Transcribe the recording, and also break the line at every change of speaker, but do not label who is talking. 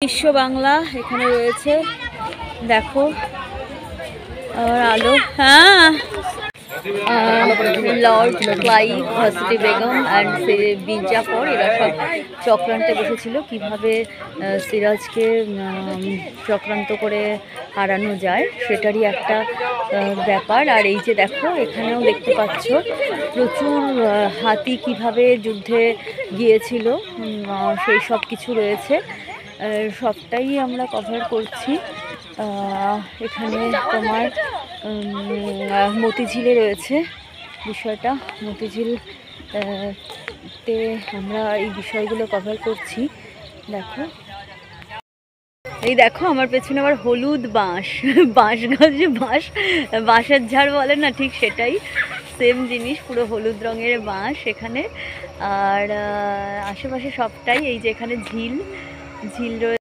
বিশ্ব বাংলা এখানে রয়েছে, দেখো আর আলো। হ্যাঁ, Lord Clive, varsity Begum and Mir Jafar এরা সব চক্রান্তে বসেছিল কিভাবে সিরাজকে চক্রান্ত করে হারানো যায় সেটারই একটা ব্যাপার। আর এই যে দেখো এখানেও দেখতে পাচ্ছ প্রচুর হাতি কিভাবে যুদ্ধে গিয়েছিল, সেই সব কিছু রয়েছে, সবটাই আমরা কভার করছি। এখানে তোমার মতিঝিলে রয়েছে বিষয়টা, মতিঝিল তে আমরা এই বিষয়গুলো কভার করছি। দেখো, এই দেখো আমার পেছনে আবার হলুদ বাঁশ, বাঁশ গাছ, যে বাঁশের ঝাড় বলে না, ঠিক সেটাই, সেম জিনিস, পুরো হলুদ রঙের বাঁশ এখানে। আর আশেপাশে সবটাই, এই যে এখানে ঝিল রয়েছে।